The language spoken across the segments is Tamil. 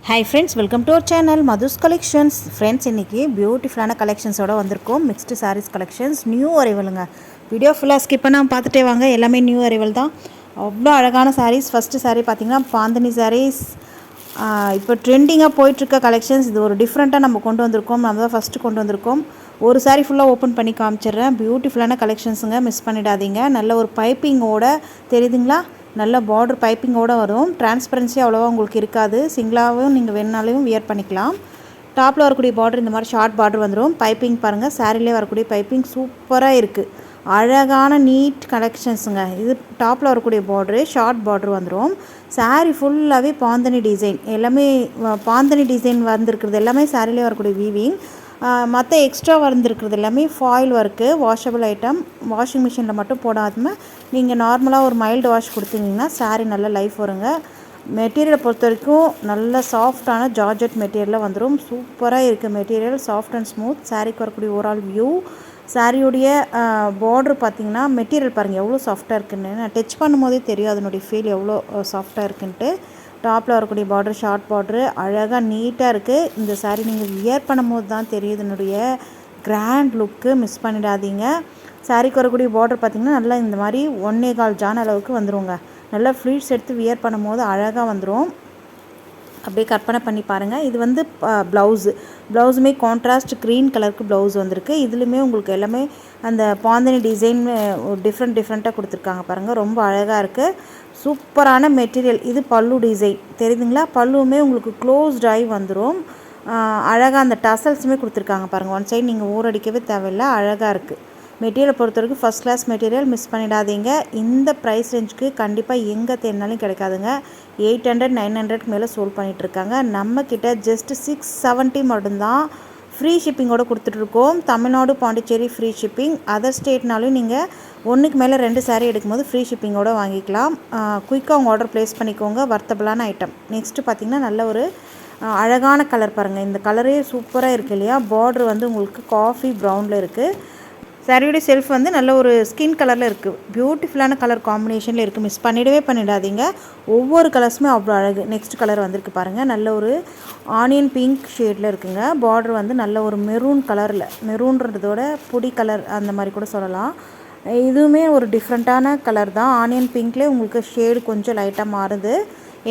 Hi friends, welcome to our channel Madhu's collections. Friends, இன்றைக்கி பியூட்டிஃபுல்லான கலெக்ஷன்ஸோடு வந்திருக்கோம். மிக்ஸ்டு சாரீஸ் கலெக்ஷன்ஸ், நியூ அரைவலுங்க. வீடியோ ஃபுல்லாக ஸ்கிப் பண்ணாமல் பார்த்துட்டே வாங்க. எல்லாமே நியூ அரைவல் தான். அவ்வளோ அழகான சாரீஸ். ஃபஸ்ட்டு சாரீ பார்த்திங்கன்னா பாந்தினி சாரீஸ். இப்போ ட்ரெண்டிங்காக போயிட்டுருக்க கலெக்ஷன்ஸ். இது ஒரு டிஃப்ரெண்ட்டாக நம்ம கொண்டு வந்திருக்கோம். நம்ம தான் ஃபஸ்ட்டு கொண்டு வந்திருக்கோம். ஒரு சாரீ ஃபுல்லாக ஓப்பன் பண்ணி காமிச்சிடுறேன். பியூட்டிஃபுல்லான கலெக்ஷன்ஸுங்க, மிஸ் பண்ணிடாதீங்க. நல்ல ஒரு பைப்பிங்கோட தெரியுதுங்களா, நல்ல பார்டர் பைப்பிங்கோடு வரும். டிரான்ஸ்பரன்சி அவ்வளோவா உங்களுக்கு இருக்காது. சிங்கிளாகவும் நீங்கள் வேணாலும் வியர் பண்ணிக்கலாம். டாப்பில் வரக்கூடிய பார்டர் இந்த மாதிரி ஷார்ட் பார்டர் வந்துடும். பைப்பிங் பாருங்கள், சாரிலே வரக்கூடிய பைப்பிங் சூப்பராக இருக்குது. அழகான நீட் கலெக்ஷன்ஸுங்க. இது டாப்பில் வரக்கூடிய பார்டரு ஷார்ட் பார்டர் வந்துடும். சாரீ ஃபுல்லாகவே பாந்தனி டிசைன், எல்லாமே பாந்தனி டிசைன் வந்திருக்கிறது எல்லாமே சாரிலே வரக்கூடிய வீவிங். மற்ற எக்ஸ்ட்ரா வந்திருக்கிறது எல்லாமே foil work, washable item. Washing மிஷினில் மட்டும் போடாமல் நீங்கள் நார்மலாக ஒரு மைல்டு வாஷ் கொடுத்தீங்கன்னா சாரீ நல்ல லைஃப் வருங்க. மெட்டீரியலை பொறுத்த வரைக்கும் நல்ல சாஃப்டான ஜார்ஜெட் மெட்டீரியலில் வந்துடும். சூப்பராக இருக்குது மெட்டீரியல், சாஃப்ட் அண்ட் ஸ்மூத். சாரீக்கு வரக்கூடிய ஓவரால் வியூ, சாரியுடைய பார்டர் பார்த்திங்கன்னா மெட்டீரியல் பாருங்கள் எவ்வளோ சாஃப்டாக இருக்குன்னு. நான் டச் பண்ணும்போதே தெரியும் அதனுடைய ஃபீல் எவ்வளோ சாஃப்டாக இருக்குன்ட்டு. டாப்பில் வரக்கூடிய பார்டர் ஷார்ட் பார்டரு அழகாக நீட்டாக இருக்குது. இந்த சாரீ நீங்கள் வியர் பண்ணும்போது தான் தெரியுது என்னுடைய கிராண்ட் லுக்கு. மிஸ் பண்ணிடாதீங்க. சாரீக்கு வரக்கூடிய பார்டர் பார்த்திங்கன்னா நல்லா இந்த மாதிரி 1.25 ஜான் அளவுக்கு வந்துடுங்க. நல்லா ஃப்ளீட்ஸ் எடுத்து வியர் பண்ணும்போது அழகாக வந்துடும். அப்படியே கற்பனை பண்ணி பாருங்கள். இது வந்து ப்ளவுஸுமே கான்ட்ராஸ்ட் க்ரீன் கலருக்கு ப்ளவுஸ் வந்திருக்கு. இதுலேயுமே உங்களுக்கு எல்லாமே அந்த பாந்தனி டிசைன் டிஃப்ரெண்ட்டாக கொடுத்துருக்காங்க பாருங்கள். ரொம்ப அழகாக இருக்குது. சூப்பரான மெட்டீரியல். இது பல்லு டிசைன் தெரியுதுங்களா. பல்லுமே உங்களுக்கு க்ளோஸ்ட் ஆகி வந்துடும். அழகாக அந்த டசல்ஸுமே கொடுத்துருக்காங்க பாருங்கள். ஒன் சைடு நீங்கள் ஊரடிக்கவே தேவையில்லை. அழகாக இருக்குது. மெட்டீரியல் பொறுத்த வரைக்கும் ஃபஸ்ட் கிளாஸ் மெட்டீரியல், மிஸ் பண்ணிடாதீங்க. இந்த ப்ரைஸ் ரேஞ்சுக்கு கண்டிப்பாக எங்கே தேடினாலும் கிடைக்காதுங்க. 800-900 மேலே சோல்ட் பண்ணிகிட்ருக்காங்க. நம்மக்கிட்ட ஜஸ்ட் 670 மட்டும்தான் ஃப்ரீ ஷிப்பிங்கோடு கொடுத்துட்ருக்கோம். Tamil Nadu, Pondicherry free shipping. Other ஸ்டேட்னாலும் நீங்கள் ஒன்றுக்கு மேலே 2 சாரீ எடுக்கும்போது ஃப்ரீ ஷிப்பிங்கோடு வாங்கிக்கலாம். குயிக்காக உங்கள் ஆர்டர் ப்ளேஸ் பண்ணிக்கோங்க. வர்த்தபிளான ஐட்டம். நெக்ஸ்ட்டு பார்த்திங்கன்னா நல்ல ஒரு அழகான கலர் பாருங்கள். இந்த கலரே சூப்பராக இருக்குது இல்லையா. பார்டர் வந்து உங்களுக்கு காஃபி ப்ரௌனில் இருக்குது. சாரியோடைய செல்ஃப் வந்து நல்ல ஒரு ஸ்கின் கலரில் இருக்குது. பியூட்டிஃபுல்லான கலர் காம்பினேஷனில் இருக்குது. மிஸ் பண்ணிடாதீங்க. ஒவ்வொரு கலர்ஸுமே அவ்வளோ அழகு. நெக்ஸ்ட் கலர் வந்திருக்கு பாருங்கள். நல்ல ஒரு ஆனியன் பிங்க் ஷேடில் இருக்குங்க. பார்டர் வந்து நல்ல ஒரு மெரூன் கலரில், மெரூன்றதோட பொடி கலர் அந்த மாதிரி கூட சொல்லலாம். இதுவுமே ஒரு டிஃப்ரெண்ட்டான கலர் தான். ஆனியன் பிங்க்லேயே உங்களுக்கு ஷேடு கொஞ்சம் லைட்டாக மாறுது.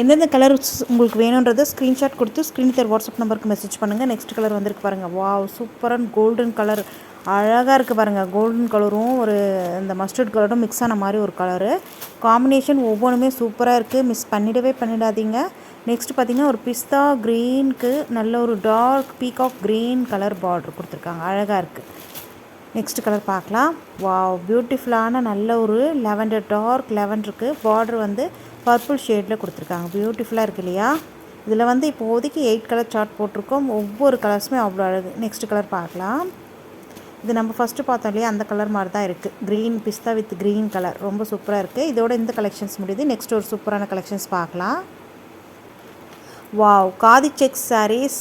எந்தெந்த கலர் உங்களுக்கு வேணுன்றதை ஸ்க்ரீன்ஷாட் கொடுத்து ஸ்க்ரீன் தர் வாட்ஸ்அப் நம்பருக்கு மெசேஜ் பண்ணுங்கள். நெக்ஸ்ட் கலர் வந்திருக்கு பாருங்கள். வாவ், சூப்பரான கோல்டன் கலர் அழகாக இருக்குது பாருங்கள். கோல்டன் கலரும் ஒரு இந்த மஸ்டர்ட் கலரும் மிக்ஸ் ஆன மாதிரி ஒரு கலரு காம்பினேஷன். ஒவ்வொன்றுமே சூப்பராக இருக்குது. மிஸ் பண்ணிடாதீங்க. நெக்ஸ்ட் பார்த்திங்கன்னா ஒரு பிஸ்தா க்ரீனுக்கு நல்ல ஒரு dark peacock green colour border கொடுத்துருக்காங்க. அழகாக இருக்குது. நெக்ஸ்ட் கலர் பார்க்கலாம். வாவ், பியூட்டிஃபுல்லான நல்ல ஒரு லெவண்டர், டார்க் லெவண்டருக்கு பார்டர் வந்து பர்பிள் ஷேடில் கொடுத்துருக்காங்க. பியூட்டிஃபுல்லாக இருக்குது இல்லையா. இதில் வந்து இப்போதைக்கு 8 கலர் சார்ட் போட்டிருக்கோம். ஒவ்வொரு கலர்ஸுமே அவ்வளோ அழகு. நெக்ஸ்ட் கலர் பார்க்கலாம். இது நம்ம ஃபஸ்ட்டு பார்த்தோம் இல்லையா, அந்த கலர் மாதிரி தான் இருக்குது. க்ரீன் பிஸ்தா வித் க்ரீன் கலர் ரொம்ப சூப்பராக இருக்குது. இதோட இந்த கலெக்ஷன்ஸ் முடியுது. நெக்ஸ்ட் ஒரு சூப்பரான கலெக்ஷன்ஸ் பார்க்கலாம். வாவ், காதி செக்ஸ் சாரீஸ்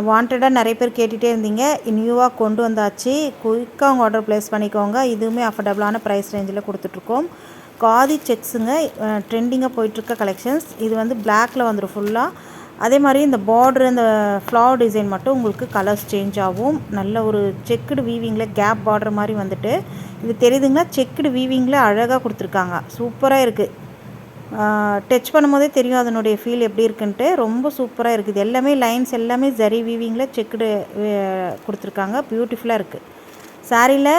வாண்டடாக நிறைய பேர் கேட்டுகிட்டே இருந்தீங்க. நியூவாக கொண்டு வந்தாச்சு. குயிக்காக உங்கள் ஆர்டர் ப்ளேஸ் பண்ணிக்கோங்க. இதுவுமே அஃபோர்டபுளான ப்ரைஸ் ரேஞ்சில் கொடுத்துட்ருக்கோம். காதி செக்ஸுங்க, ட்ரெண்டிங்காக போயிட்டுருக்க கலெக்ஷன்ஸ். இது வந்து பிளாக்கில் வந்துடும் ஃபுல்லாக. அதே மாதிரி இந்த பார்டர், இந்த ஃப்ளவர் டிசைன் மட்டும் உங்களுக்கு கலர்ஸ் சேஞ்ச் ஆகும். நல்ல ஒரு செக்குடு வீவிங்கில் கேப் பார்டர் மாதிரி வந்துட்டு இது தெரியுதுங்களா. செக்குடு வீவிங்கில் அழகாக கொடுத்துருக்காங்க. சூப்பராக இருக்குது. டச் பண்ணும்போதே தெரியும் அதனுடைய ஃபீல் எப்படி இருக்குன்ட்டு. ரொம்ப சூப்பராக இருக்குது. எல்லாமே லைன்ஸ் எல்லாமே ஜரி வீவிங்கில் செக்குடு கொடுத்துருக்காங்க. பியூட்டிஃபுல்லாக இருக்குது. சாரியில்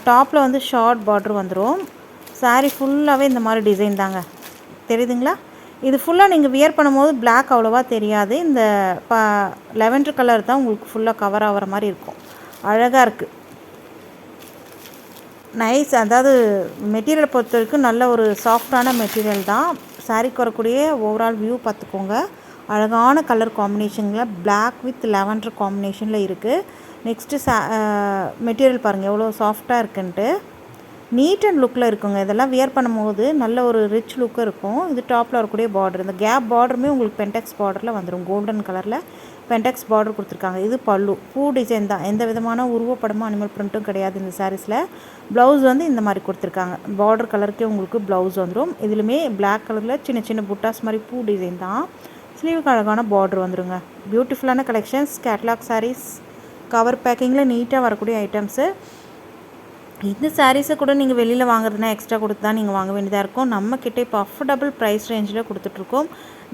டாப்பில் வந்து ஷார்ட் பார்டர் வந்துடும். சாரீ ஃபுல்லாகவே இந்த மாதிரி டிசைன் தாங்க. தெரியுதுங்களா. இது ஃபுல்லாக நீங்கள் வியர் பண்ணும்போது பிளாக் அவ்வளோவா தெரியாது. இந்த லெவண்டர் கலர் தான் உங்களுக்கு ஃபுல்லாக கவர் ஆகிற மாதிரி இருக்கும். அழகாக இருக்குது. நைஸ். அதாவது மெட்டீரியலை பொறுத்த வரைக்கும் நல்ல ஒரு சாஃப்டான மெட்டீரியல் தான். சாரீக்கு வரக்கூடிய ஓவரால் வியூ பார்த்துக்கோங்க. அழகான கலர் காம்பினேஷனில் பிளாக் வித் லெவண்டர் காம்பினேஷனில் இருக்குது. நெக்ஸ்ட்டு மெட்டீரியல் பாருங்கள் எவ்வளோ சாஃப்டாக இருக்குன்ட்டு. நீட் அண்ட் லுக்கில் இருக்குங்க. இதெல்லாம் வியர் பண்ணும்போது நல்ல ஒரு ரிச் லுக்காக இருக்கும். இது டாப்பில் வரக்கூடிய பார்டர், இந்த கேப் பார்டருமே உங்களுக்கு பென்டெக்ஸ் பார்டரில் வந்துடும். கோல்டன் கலரில் பென்டெக்ஸ் பார்டர் கொடுத்துருக்காங்க. இது பல்லு, பூ டிசைன் தான். எந்த விதமான உருவப்படமும் அனிமல் பிரிண்ட்டும் கிடையாது இந்த சாரீஸில். ப்ளவுஸ் வந்து இந்த மாதிரி கொடுத்துருக்காங்க. பார்டர் கலருக்கே உங்களுக்கு ப்ளவுஸ் வந்துடும். இதுலையுமே பிளாக் கலரில் சின்ன சின்ன புட்டாஸ் மாதிரி பூ டிசைன் தான். ஸ்லீவுக்கு அழகான பார்டர் வந்துருங்க. பியூட்டிஃபுல்லான கலெக்ஷன்ஸ், கேட்லாக் சாரீஸ், கவர் பேக்கிங்கில் நீட்டாக வரக்கூடிய ஐட்டம்ஸு. இந்த சாரீஸை கூட நீங்கள் வெளியில் வாங்குறதுனா எக்ஸ்ட்ரா கொடுத்து தான் நீங்கள் வாங்க வேண்டியதாக இருக்கும். நம்மக்கிட்ட இப்போ அஃபோர்டபுள் ப்ரைஸ் ரேஞ்சில் கொடுத்துட்ருக்கோம்.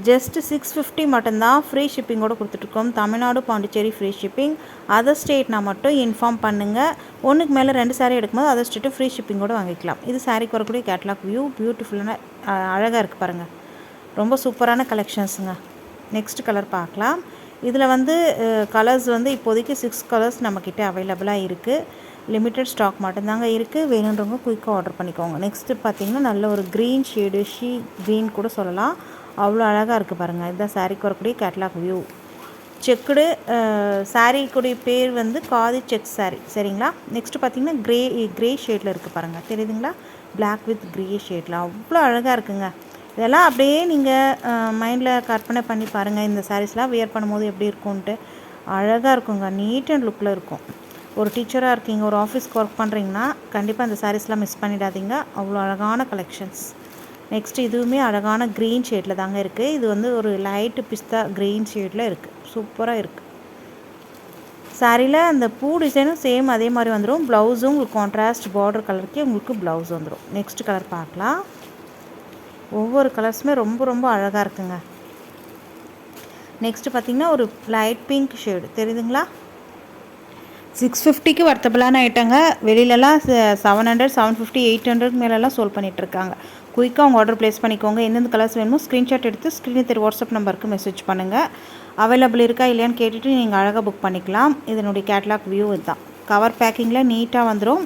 ஜஸ்ட்டு 650 மட்டும்தான். ஃப்ரீ ஷிப்பிங்கோடு கொடுத்துட்ருக்கோம். Tamil Nadu, Pondicherry free shipping. Other ஸ்டேட்னா மட்டும் இன்ஃபார்ம் பண்ணுங்கள். ஒன்றுக்கு மேலே 2 சாரீ எடுக்கும்போது அதர் ஸ்டேட்டு ஃப்ரீ ஷிப்பிங்கோடு வாங்கிக்கலாம். இது சாரீக்கு வரக்கூடிய கேட்லாக் வியூ. பியூட்டிஃபுல்லான அழகாக இருக்குது பாருங்கள். ரொம்ப சூப்பரான கலெக்ஷன்ஸுங்க. நெக்ஸ்ட் கலர் பார்க்கலாம். இதில் வந்து கலர்ஸ் வந்து இப்போதைக்கு 6 கலர்ஸ் நம்மக்கிட்ட அவைலபிளாக இருக்குது. லிமிட்டட் ஸ்டாக் மட்டும்தாங்க இருக்குது. வேணுன்றவங்க குயிக்காக ஆர்டர் பண்ணிக்கோங்க. நெக்ஸ்ட்டு பார்த்திங்கன்னா நல்ல ஒரு க்ரீன் ஷேடு, க்ரீன் கூட சொல்லலாம். அவ்வளோ அழகாக இருக்குது பாருங்கள். இதுதான் சாரீக்கு வரக்கூடிய கேட்லாக் வியூ. செக்குடு சாரீக்குடைய பேர் வந்து காதி செக் சாரீ, சரிங்களா. நெக்ஸ்ட்டு பார்த்திங்கன்னா க்ரே ஷேடில் இருக்குது பாருங்கள், தெரியுதுங்களா. பிளாக் வித் க்ரே ஷேடில் அவ்வளோ அழகாக இருக்குங்க. இதெல்லாம் அப்படியே நீங்கள் மைண்டில் கற்பனை பண்ணி பாருங்கள். இந்த சாரீஸ்லாம் வியர் பண்ணும்போது எப்படி இருக்கும்ன்ட்டு அழகாக இருக்குங்க. நீட் அண்ட் லுக்கில் இருக்கும். ஒரு டீச்சராக இருக்கீங்க, ஒரு ஆஃபீஸ்க்கு ஒர்க் பண்ணுறீங்கன்னா கண்டிப்பாக இந்த சாரீஸ்லாம் மிஸ் பண்ணிடாதீங்க. அவ்வளோ அழகான கலெக்ஷன்ஸ். நெக்ஸ்ட்டு இதுவுமே அழகான க்ரீன் ஷேடில் தாங்க இருக்குது. இது வந்து ஒரு லைட்டு பிஸ்தா க்ரீன் ஷேடில் இருக்குது. சூப்பராக இருக்குது. சாரியில் அந்த பூ டிசைனும் சேம் அதே மாதிரி வந்துடும். ப்ளவுஸும் உங்களுக்கு கான்ட்ராஸ்ட் பார்டர் கலருக்கே உங்களுக்கு ப்ளவுஸ் வந்துடும். நெக்ஸ்ட் கலர் பார்க்கலாம். ஒவ்வொரு கலர்ஸுமே ரொம்ப ரொம்ப அழகாக இருக்குங்க. நெக்ஸ்ட்டு பார்த்திங்கன்னா ஒரு லைட் பிங்க் ஷேடு, தெரியுதுங்களா. 650க்கு வர்த்தபிளான ஐட்டங்க. வெளியிலலாம் 700, 750, 800 மேலெல்லாம் சோல் பண்ணிகிட்ருக்காங்க. குயிக்காக உங்கள் ஆர்டர் ப்ளேஸ் பண்ணிக்கோங்க. எந்தெந்த கலர்ஸ் வேணுமோ ஸ்க்ரீன்ஷாட் எடுத்து ஸ்க்ரீனில் தெரிய வாட்ஸ்அப் நம்பருக்கு மெசேஜ் பண்ணுங்கள். அவைலபிள் இருக்கா இல்லையான்னு கேட்டுட்டு நீங்கள் அழகாக புக் பண்ணிக்கலாம். இதனுடைய கேட்லாக் வியூ இதுதான். கவர் பேக்கிங்கில் நீட்டாக வந்துடும்.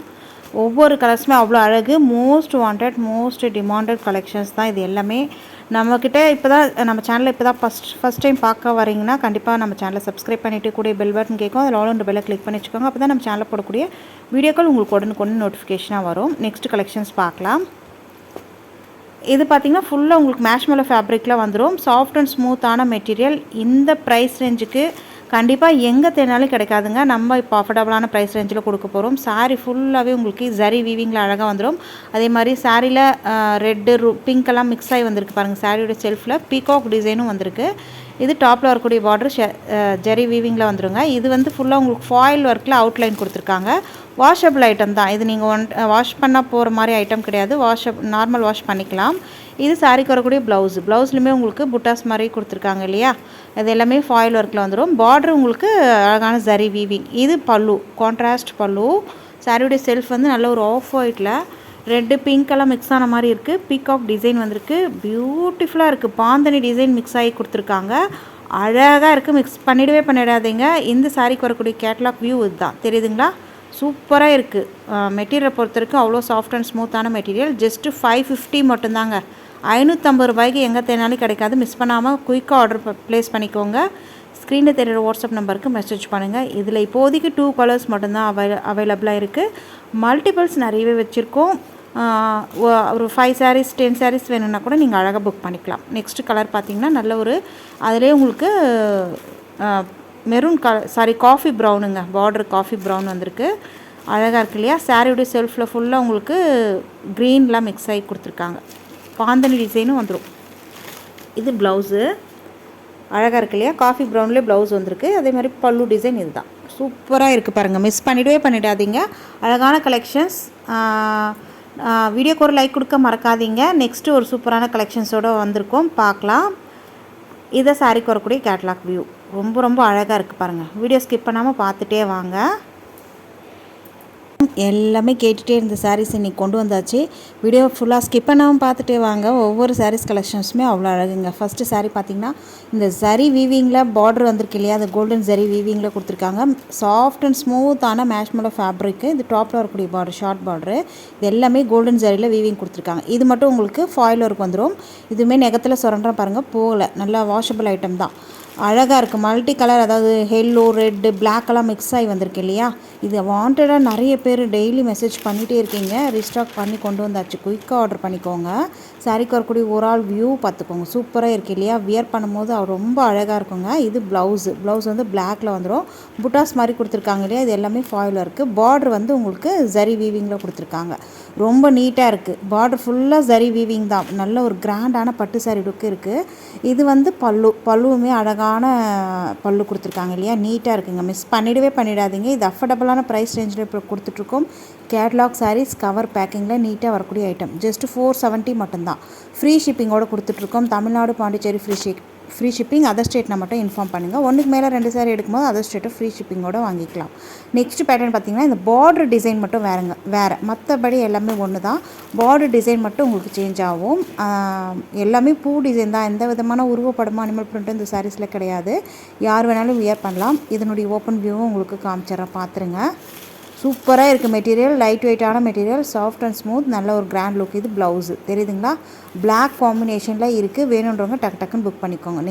ஒவ்வொரு கலர்ஸுமே அவ்வளோ அழகு. Most wanted, most demanded collections தான் இது எல்லாமே. நம்மக்கிட்ட இப்போ தான் நம்ம சேனலில் இப்போ தான் ஃபஸ்ட் டைம் பார்க்க வரீங்கன்னா கண்டிப்பாக நம்ம சேனலை சப்ஸ்கிரைப் பண்ணிவிட்டு கூட பெல் பட்டன் கேட்கும். அதில் ஆல் ஒன்று பெல்லை கிளிக் பண்ணி வச்சுக்கோங்க. அப்போ தான் நம்ம சேனலில் போடக்கூடிய வீடியோக்கள் உங்களுக்கு உடனுக்குடன் நோட்டிஃபிகேஷனாக வரும். நெக்ஸ்ட் கலெக்ஷன்ஸ் பார்க்கலாம். இது பார்த்திங்கன்னா ஃபுல்லாக உங்களுக்கு மேஷ்மெலோ ஃபேப்ரிக்கில் வந்துடும். சாஃப்ட் அண்ட் ஸ்மூத்தான மெட்டீரியல். இந்த ப்ரைஸ் ரேஞ்சுக்கு கண்டிப்பாக எங்கே தேடினாலும் கிடைக்காதுங்க. நம்ம இப்போ அஃபோர்டபுளான ப்ரைஸ் ரேஞ்சில் கொடுக்க போகிறோம். சாரீ ஃபுல்லாகவே உங்களுக்கு ஜரி வீவிங்கில் அழகாக வந்துடும். அதே மாதிரி சாரியில் ரெட்டு பிங்க்கெல்லாம் மிக்ஸ் ஆகி வந்திருக்கு பாருங்கள். சாரியோட செல்ஃபில் பீகாக் டிசைனும் வந்திருக்கு. இது டாப்பில் வரக்கூடிய பார்டர் ஜரி வீவிங்கில் வந்துடுங்க. இது வந்து ஃபுல்லாக உங்களுக்கு ஃபாயில் ஒர்க்கில் அவுட்லைன் கொடுத்துருக்காங்க. வாஷபிள் ஐட்டம் தான் இது. நீங்கள் வாஷ் பண்ணால் போகிற மாதிரி ஐட்டம் கிடையாது. நார்மல் வாஷ் பண்ணிக்கலாம். இது சாரிக்கு வரக்கூடிய ப்ளவுஸ்லையுமே உங்களுக்கு புட்டாஸ் மாதிரி கொடுத்துருக்காங்க இல்லையா. இது எல்லாமே ஃபாயில் ஒர்க்கில் வந்துடும். பார்டர் உங்களுக்கு அழகான ஜரி வீவிங். இது பல்லு, கான்ட்ராஸ்ட் பல்லு. சாரியுடைய செல்ஃப் வந்து நல்ல ஒரு ஆஃப் ஒயிட்டில் ரெட்டு பிங்க்கெல்லாம் மிக்ஸ் ஆன மாதிரி இருக்குது. பீகாக் டிசைன் வந்திருக்கு. பியூட்டிஃபுல்லாக இருக்குது. பாந்தனி டிசைன் மிக்ஸ் ஆகி கொடுத்துருக்காங்க. அழகாக இருக்குது. மிக்ஸ் பண்ணிடாதீங்க. இந்த சாரிக்கு வரக்கூடிய கேட்லாக் வியூ இதுதான், தெரியுதுங்களா. சூப்பராக இருக்குது. மெட்டீரியல் பொறுத்த வரைக்கும் அவ்வளோ சாஃப்ட் அண்ட் ஸ்மூத்தான மெட்டீரியல். ஜஸ்ட்டு 550 மட்டும்தாங்க. 550 ரூபாய்க்கு எங்கே தேனாலும் கிடைக்காது. மிஸ் பண்ணாமல் குயிக்காக ஆர்டர் ப்ளேஸ் பண்ணிக்கோங்க. ஸ்க்ரீனில் தெரிகிற வாட்ஸ்அப் நம்பருக்கு மெசேஜ் பண்ணுங்கள். இதில் இப்போதைக்கு 2 கலர்ஸ் மட்டும்தான் அவைலபிளாக இருக்குது. மல்டிபிள்ஸ் நிறையவே வச்சுருக்கோம். ஒரு 5 சாரீஸ் 10 சாரீஸ் வேணும்னா கூட நீங்கள் அழகாக புக் பண்ணிக்கலாம். நெக்ஸ்ட்டு கலர் பார்த்திங்கன்னா நல்ல ஒரு அதிலே உங்களுக்கு மெரூன் காஃபி ப்ரௌனுங்க. பார்டர் காஃபி ப்ரௌன் வந்திருக்கு. அழகாக இருக்கு இல்லையா. சாரியுடைய செல்ஃபில் ஃபுல்லாக உங்களுக்கு க்ரீன்லாம் மிக்ஸ் ஆகி கொடுத்துருக்காங்க. பாந்தனி டிசைனும் வந்துடும். இது ப்ளவுஸு அழகாக இருக்கு இல்லையா. காஃபி ப்ரௌன்லேயே ப்ளவுஸ் வந்திருக்கு. அதே மாதிரி பல்லு டிசைன் இதுதான். சூப்பராக இருக்குது பாருங்கள். மிஸ் பண்ணிடாதீங்க. அழகான கலெக்ஷன்ஸ். வீடியோக்கு ஒரு லைக் கொடுக்க மறக்காதீங்க. நெக்ஸ்ட்டு ஒரு சூப்பரான கலெக்ஷன்ஸோடு வந்திருக்கோம், பார்க்கலாம். இதை சாரிக்கு வரக்கூடிய கேட்லாக் வியூ. ரொம்ப ரொம்ப அழகாக இருக்குது பாருங்கள். வீடியோ ஸ்கிப் பண்ணாமல் பார்த்துட்டே வாங்க. எல்லாமே கேட்டுகிட்டே இருந்த சாரீஸ் இன்றைக்கி கொண்டு வந்தாச்சு. வீடியோ ஃபுல்லாக ஸ்கிப் பண்ணாமல் பார்த்துட்டே வாங்க. ஒவ்வொரு சாரீஸ் கலெக்ஷன்ஸுமே அவ்வளோ அழகுங்க. ஃபஸ்ட்டு சாரீ பார்த்திங்கன்னா இந்த ஜரி வீவிங்கில் பார்டர் வந்திருக்கு இல்லையா. அந்த கோல்டன் ஜரி வீவிங்கில் கொடுத்துருக்காங்க. சாஃப்ட் அண்ட் ஸ்மூத்தான மேஷ்மெலோ ஃபேப்ரிக்கு. இது டாப்பில் வரக்கூடிய பார்டர் ஷார்ட் பார்டரு. இது எல்லாமே கோல்டன் ஜரியில் வீவிங் கொடுத்துருக்காங்க. இது மட்டும் உங்களுக்கு ஃபாயில் ஒர்க் வந்துடும். இதுவுமே நெகத்தில் சுரண்டுற பாருங்கள், போகல. நல்லா வாஷபிள் ஐட்டம் தான். அழகாக இருக்குது. மல்டி கலர், அதாவது எல்லோ, ரெட்டு, பிளாக்கெல்லாம் மிக்ஸ் ஆகி வந்திருக்கு இல்லையா. இது வாண்டடாக நிறைய பேர் டெய்லி மெசேஜ் பண்ணிகிட்டே இருக்கீங்க. ரீஸ்டாக் பண்ணி கொண்டு வந்தாச்சு. குயிக்காக ஆர்டர் பண்ணிக்கோங்க. சாரீக்கு வரக்கூடிய ஓவரால் வியூ பார்த்துக்கோங்க. சூப்பராக இருக்குது இல்லையா? வியர் பண்ணும்போது ரொம்ப அழகாக இருக்குங்க. இது ப்ளவுஸ் வந்து பிளாக்ல வந்துடும். புட்டாஸ் மாதிரி கொடுத்துருக்காங்க இல்லையா? இது எல்லாமே ஃபாயில் இருக்குது. பார்டர் வந்து உங்களுக்கு ஜரி வீவிங்கில் கொடுத்துருக்காங்க. ரொம்ப நீட்டாக இருக்குது. பார்டர் ஃபுல்லாக ஜரி வீவிங் தான். நல்ல ஒரு கிராண்டான பட்டு சாரீ லுக்கு இருக்குது. இது வந்து பல்லுவுமே அழகான பல்லு கொடுத்துருக்காங்க இல்லையா? நீட்டாக இருக்குங்க. மிஸ் பண்ணிடாதீங்க. இது அஃபோர்டபுளான ப்ரைஸ் ரேஞ்சில் இப்போ கொடுத்துட்ருக்கோம். கேட்லாக் சாரீஸ் கவர் பேக்கிங்கில் நீட்டாக வரக்கூடிய ஐட்டம். ஜஸ்ட் 470 மட்டும்தான். ஃப்ரீ ஷிப்பிங்கோடு கொடுத்துட்ருக்கோம். Tamil Nadu, Pondicherry free shipping. Other ஸ்டேட்னா மட்டும் இன்ஃபார்ம் பண்ணுங்கள். ஒன்றுக்கு மேலே 2 சாரீ எடுக்கும்போது அதர் ஸ்டேட்டை ஃப்ரீ ஷிப்பிங்கோடு வாங்கிக்கலாம். நெக்ஸ்ட் பேட்டர்ன் பார்த்திங்கன்னா இந்த பார்டர் டிசைன் மட்டும் வேறு மற்றபடி எல்லாமே ஒன்று தான். பார்டர் டிசைன் மட்டும் உங்களுக்கு சேஞ்ச் ஆகும். எல்லாமே பூ டிசைன் தான். எந்த விதமான உருவப்படமும் அனிமல் பிரிண்ட்டும் இந்த சாரீஸில் கிடையாது. யார் வேணாலும் வியர் பண்ணலாம். இதனுடைய ஓப்பன் வியூவும் உங்களுக்கு காமிச்சிடறேன், பார்த்துருங்க. சூப்பராக இருக்குது மெட்டீரியல். லைட் வெயிட்டான மெட்டீரியல், சாஃப்ட் அண்ட் ஸ்மூத், நல்ல ஒரு கிராண்ட் லுக். இது ப்ளவுஸு தெரியுதுங்களா? பிளாக் காம்பினேஷனில் இருக்குது. வேணுன்றவங்க டக்குன்னு புக் பண்ணிக்கோங்க.